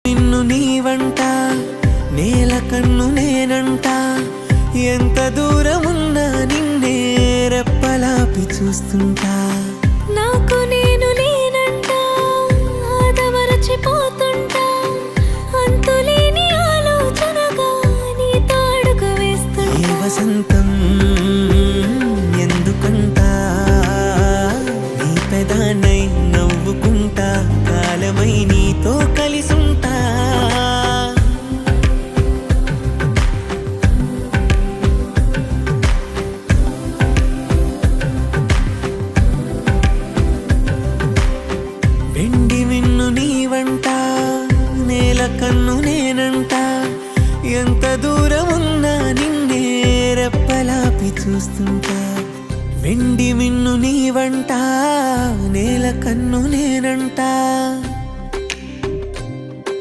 నిన్ను నీవంట నేల కన్ను నేనంట ఎంత దూరమున్నా నిన్నే రెప్పలాపి చూస్తుంటా నాకు నేను నేనంట ఆదమరచిపోతుంటా అంతులేని ఆలోచనగా నీతో అడుగు వేస్తుంటా ఏ వసంతం ఎందుకంట నీ పెదానై నవ్వుకుంటా కాలమై నీతో కలిసుంటా వెండి మిన్ను నీవంట నేల కన్ను నేనంట ఎంత దూరమున్నా నిన్నే రెప్పలాపి చూస్తుంటా వెండి మిన్ను నీవంట నేల కన్ను నేనంట